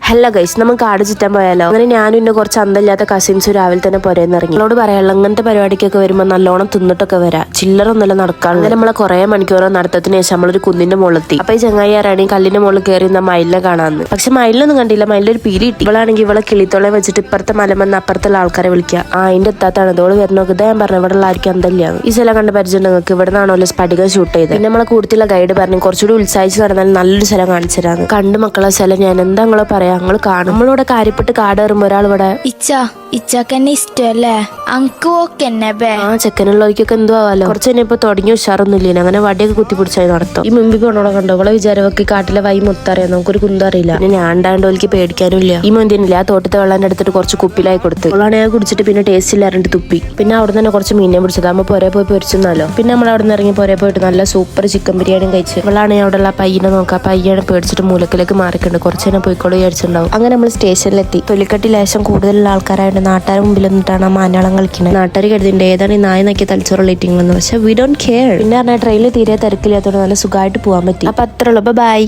Hello guys, നമുക്ക് കാട് ചുറ്റാൻ പോയാലോ? അങ്ങനെ ഞാനും ഇന്നെ കുറച്ച് അന്തമില്ലാത്ത കസിൻസ് രാവിലെ തന്നെ പുരേന്ന് ഇറങ്ങി. നമ്മളോട് പറയാനുള്ള അങ്ങനത്തെ പരിപാടിക്കൊക്കെ വരുമ്പോൾ നല്ലോണം തിന്നിട്ടൊക്കെ വരാം, ചില്ലറൊന്നുമല്ല നടക്കാൻ. അങ്ങനെ നമ്മളെ കുറെ മണിക്കൂർ നടത്തത്തിന് ശേഷം നമ്മളൊരു കുന്നിന്റെ മുകളിലെത്തി. അപ്പൊ ഈ ചങ്ങായി ആരാണ് ഈ കല്ലിന്റെ മുകളിൽ കയറി മയിലിനെ കാണാന്ന്. പക്ഷെ മയിലൊന്നും കണ്ടില്ല, മയിലൊരു പീലി കിട്ടി. ഇവളാണെങ്കിൽ ഇവളെ കിളിത്തോളെ വെച്ചിട്ട് ഇപ്പുറത്തെ മലമെന്ന് അപ്പുറത്തുള്ള ആൾക്കാരെ വിളിക്കുക. അതിന്റെ എത്താത്താണ് ഇതോട് വരുന്നോക്ക്. ഇതാ ഞാൻ പറഞ്ഞു, ഇവിടെ ഉള്ള ആർക്കും അന്തല്ലാന്ന്. ഈ സ്ഥലം കണ്ട് പരിചയം നിങ്ങൾക്ക് ഇവിടെ നിന്നാണല്ലോ സ്പടികം ഷൂട്ട് ചെയ്ത്. പിന്നെ നമ്മളെ കൂടുതലുള്ള ഗൈഡ് പറഞ്ഞു കുറച്ചുകൂടി ഉത്സാഹിച്ച് നടന്നാൽ നല്ലൊരു സ്ഥലം കാണിച്ചു തരാന്ന്. കണ്ട് മക്കളെ സ്ഥലം ഞാൻ എന്താ നിങ്ങളെ പറയാ, ഞങ്ങൾ കാണും. നമ്മളിവിടെ കാര്യപ്പെട്ട് കാട് കയറുമ്പോ ഒരാൾ ഇവിടെ ഇച്ചക്കെന്നെ ഇഷ്ടല്ലേ അങ്ക് ഓക്കെന്നെ ബേ. ആ ചെക്കനുള്ളവർക്കൊക്കെ എന്തോ ആവാലോ. കുറച്ച് തന്നെ ഇപ്പൊ തുടങ്ങിയ ഉഷാറൊന്നുമില്ല. അങ്ങനെ വടിയൊക്കെ കുത്തിപ്പിടിച്ചായി നടത്തും. ഈ മുമ്പിൽ പോണോടെ കണ്ടോ, അവളെ വിചാരമൊക്കെ കാട്ടിലെ വൈ മൊത്തറിയാം, നമുക്കൊരു കുന്തം അറിയില്ല. പിന്നെ ഞാൻ ഉണ്ടായോൾക്ക് പേടിക്കാനും ഇല്ല. ഈ മൊന്തിനില്ല ആ തോട്ടത്തെ വെള്ളം എടുത്തിട്ട് കുറച്ച് കുപ്പിലായി കൊടുത്ത് അവളാണ് ഞാൻ കുടിച്ചിട്ട് പിന്നെ ടേസ്റ്റ് ഇല്ലാണ്ട് തുപ്പി. പിന്നെ അവിടെ തന്നെ കുറച്ച് മീനെ പിടിച്ചത് അമ്മ പുരേ പോയി പൊരിച്ചെന്നാലോ. പിന്നെ നമ്മൾ അവിടെ നിന്ന് ഇറങ്ങി പുരേ പോയിട്ട് നല്ല സൂപ്പർ ചിക്കൻ ബിരിയാണിയും കഴിച്ച്. അവളാണ് അവിടെ ഉള്ള പയ്യനെ നോക്കാം. പയ്യാണ് പേടിച്ചിട്ട് മൂലക്കിലേക്ക് മാറിക്കുന്നുണ്ട്. കുറച്ച് തന്നെ പോയിക്കോളൂ വിചാരിച്ചിട്ടുണ്ടാവും. അങ്ങനെ നമ്മൾ സ്റ്റേഷനിലെത്തി. തൊലിക്കട്ടി ലേശം കൂടുതലുള്ള ആൾക്കാരായിട്ട് നാട്ടുകാർ മുമ്പിൽ നിന്നിട്ടാണ് ആ മാനാളം കളിക്കുന്നത്. നാട്ടുകാർ കരുതിണ്ട് ഏതാണ് ഈ നായ നോക്കിയ തലച്ചോറുള്ള. പക്ഷെ വി ഡോണ്ട് കെയർ. പിന്നെ പറഞ്ഞാൽ ട്രെയിനിൽ തീരെ തിരക്കില്ലാത്തതുകൊണ്ട് നല്ല സുഖമായിട്ട് പോകാൻ പറ്റി. അപ്പൊ അത്രയുള്ളൂ. ബൈ.